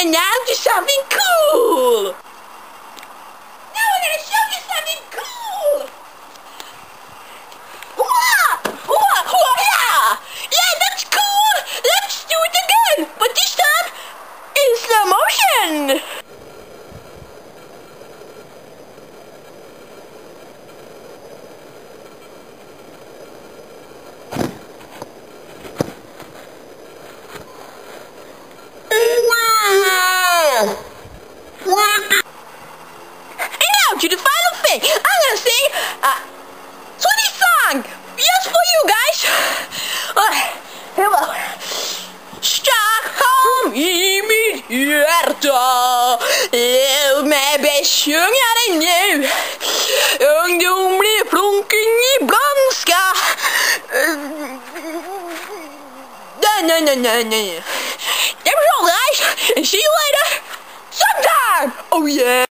And now to something cool. Now we're gonna show you something cool. Yeah! Yeah, that's cool! Let's do it again! But this time, in slow motion! And now to the final thing! I'm gonna sing a sweetie song! Just for you guys! Here we go. Stockholm i mitt hjärta. Låt mig besjunga dig nu. Ungdomlig plunken i blomska. No. That was all, guys. And see you later. Sometime. Oh yeah.